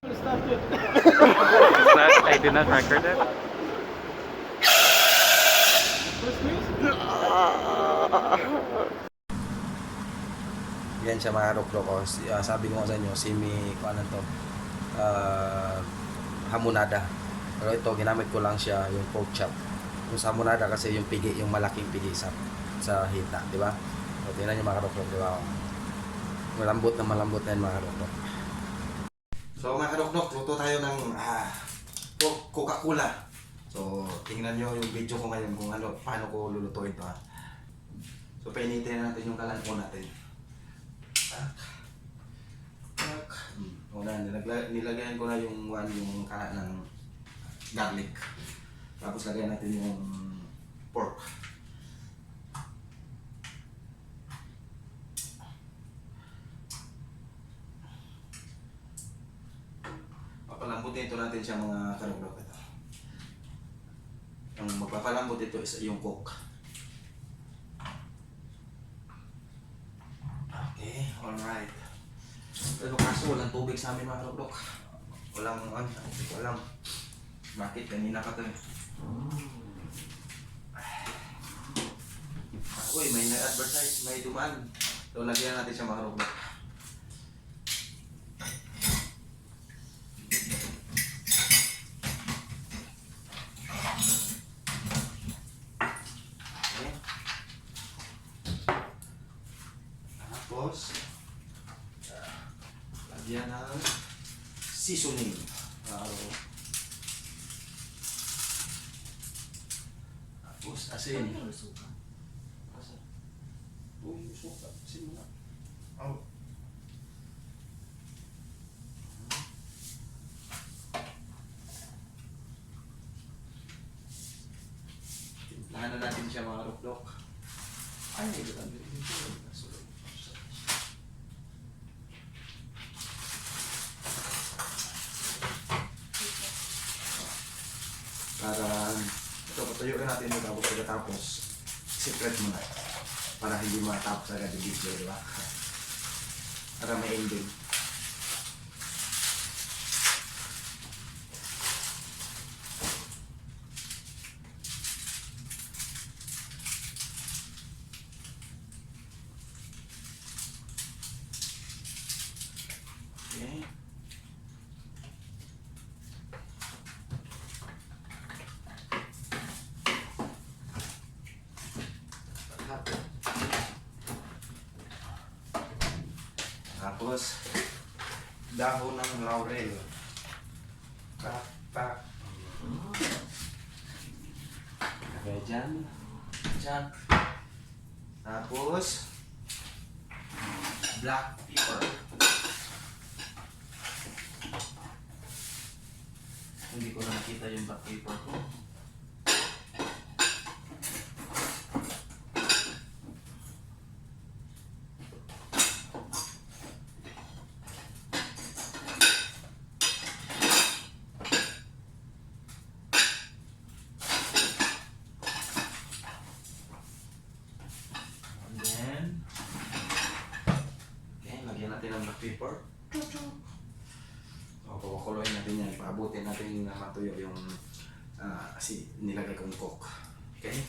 I did not record it. Yan siya mga rok-rok ko. Sabi ko nga sa inyo, ano to, hamonada. Pero ito, ginamit ko lang siya yung pork chop. Yung sa hamonada kasi yung pigi, yung malaking pigi sa hita, di ba? So, tingnan nyo mga rok-rok, di ba? Malambot na yan mga rok-rok. So mga rok-rok, luto tayo ng Coca-Cola. So, tingnan nyo yung video ko ngayon kung paano ko lulutuin ito. So, painitin natin yung kalan natin. Una, nilagayan ko na yung kalat ng garlic. Tapos lagayan natin yung pork. Papalambutin ito natin siya mga karugdok. Ito. Ang magpapalambot ito is yung coke. Okay, alright. Pero kaso walang tubig sa amin mga karugdok. Hindi ko alam. Bakit kanina ka to eh. Uy, may na-advertise, may dumaan. So, lagyan natin siya mga karugdok. Tapos, lagyan ng seasoning. Tapos, asin. Uy, suka. Asin mo na. Timplahan na natin siya mga rok-rok. Ay, ito ang para ito, patuyuin natin yung tapos pagkatapos secret mo na para hindi matapos agad yung video, di ba? Para may ending. Okay. Tapos, dahon ng laurel. Pak. Okay, dyan. Tapos, black pepper. Hindi ko na nakita yung black pepper ko. Natin ang black pepper. Kukuloyin natin yan. Paabutin natin na matuyo yung nilagay kong coke. Okay?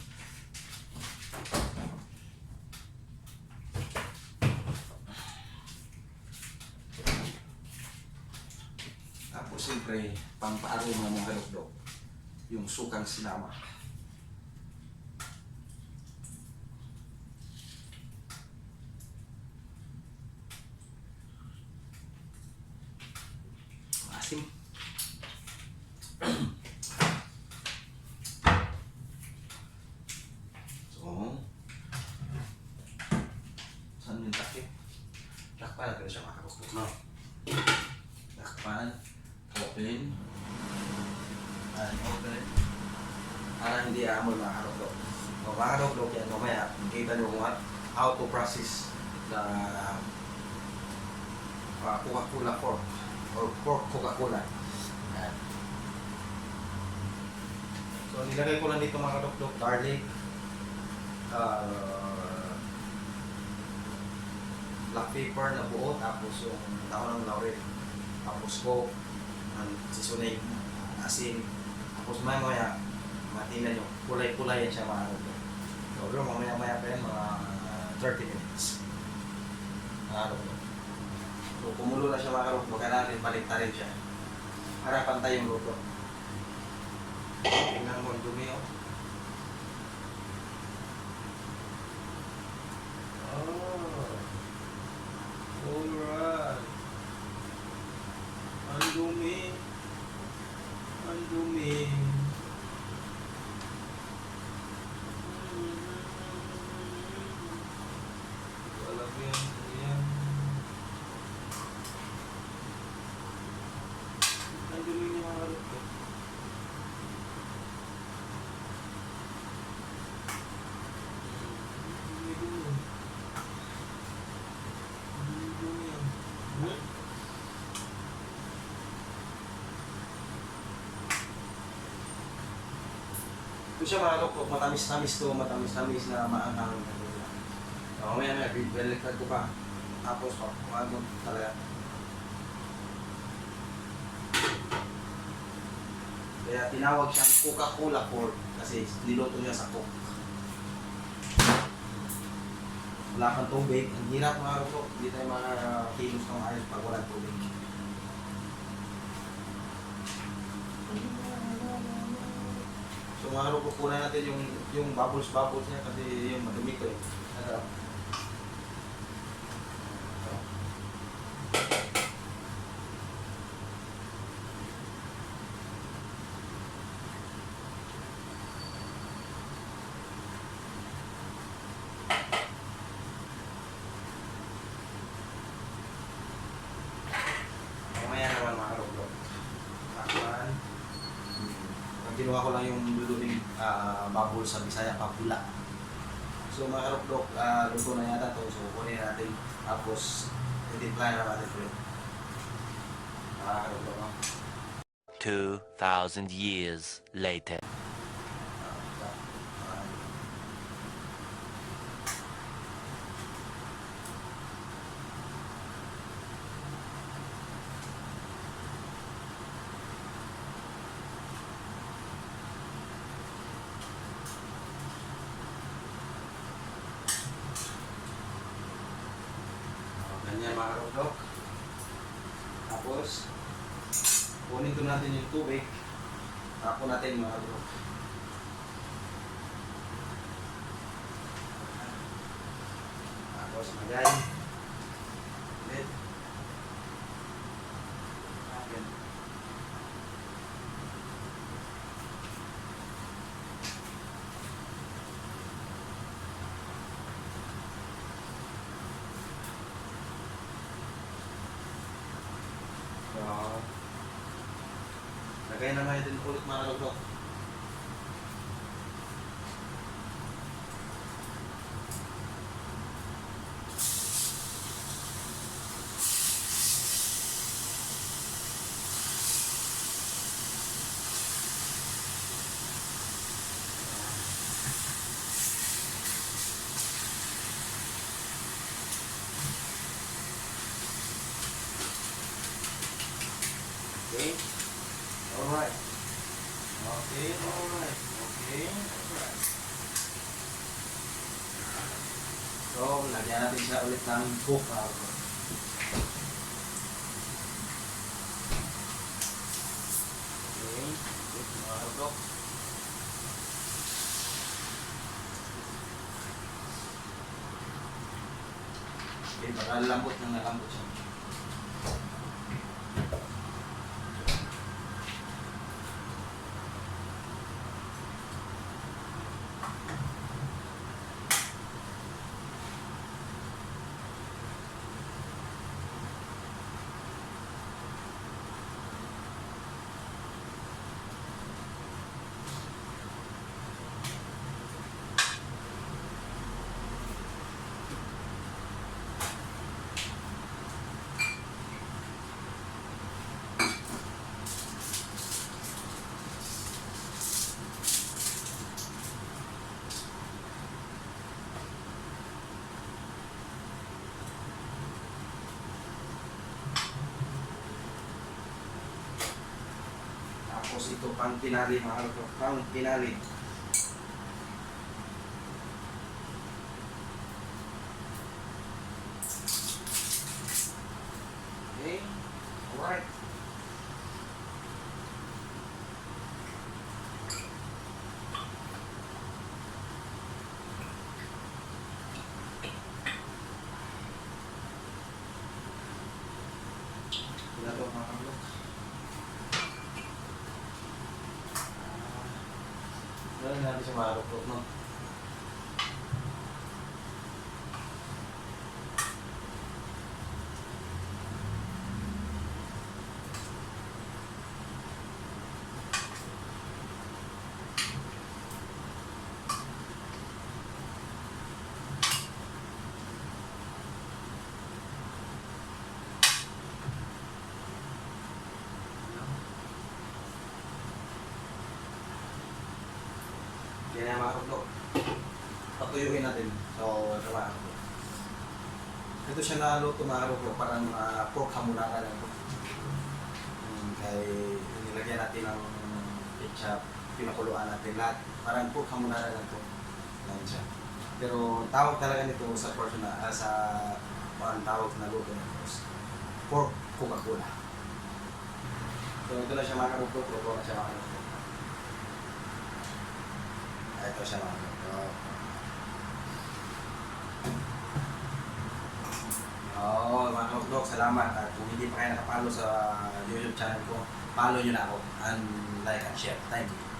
Tapos siyempre, pang-paaroma ng halukdok, yung sukang sinama. So, saan yung takip? Takpan natin siya makakukot, no? Takpan, open, and open. Para hindi amoy makakarugdok. So, makakarugdok yan, mamaya, makita nyo kung how to process the Coca-Cola pork. Or pork Coca-Cola. Yan. So, nilagay ko lang dito mga kadokdok, garlic, black pepper na buo, tapos yung dahon ng laurel, tapos coke, sisunig, asin. Tapos mamaya, matingnan nyo, kulay-kulay yan siya mga karugdok. So, pero mamaya-maya pa yan, mga 30 minutes. Mga karugdok. So, kumulo na siya mga karugdok, kailangan rin balik rin siya. Para pantay yung luto. Tingnan mo, dumi oh. Alright. Ang dumi. Ang dumi. Lalagyan ko yan. Ang dumi niya mga luto. Ito siya mga lukok, matamis-tamis to, matamis-tamis na maanghang. So, mamaya baliktad ko pa. Tapos, kumagod talaga. Kaya tinawag siyang Coca-Cola pork kasi niluto niya sa Coke. Wala kang tubig, ang hirap mga lukok, hindi tayo kilos ng ayos pag walang tubig. So mga lukok, kunan natin yung bubbles niya kasi yung madumi ko eh. Ano? Mamaya naman mga lukok. Takpan. Ang ginawa ko lang yung luluing bubble sa Bisaya, papula. So mga karukdok, luto na yata to. So kunin natin. Tapos, i-deploy na natin ulit. Mga karukdok. 2,000 years later. Ganyan mga karukdok. Tapos, kunin ko natin yung tubig. Tapos natin mga karukdok. Tapos magay. Ulit. Akin. So, lagay naman natin ulit mga karukdok. Okay. Alright. Okay, alright. Okay, alright. So, lagyan natin siya ulit ng cook. Okay. Ulit mga karukdok. Okay, baka lambot ng nalambot siya. Tapos ito pang tinali mga kalugdok. Pang tinali. Okay. Alright. Wala to mga kalugdok. Wala natin siya mga kalugdok, no? Yan na mga kalugdok. Patuyuin natin. So, ito mga kalugdok. Ito siya naluto mga kalugdok. Parang pork hamonada lang ito. Kaya nilagyan natin ng ketchup. Pinakuluan natin lahat. Parang pork hamonada lang ito. Yan siya. Pero tawag talaga nito sa portion na sa parang tawag na luto nito. Pork Coca-Cola. So ito na siya mga kalugdok. Luto na siya mga kalugdok. Ito siya mga kalugdok. Oo, mga kalugdok, salamat. At kung hindi pa kayo nakapalo sa YouTube channel ko, follow nyo na ako and like and share. Thank you.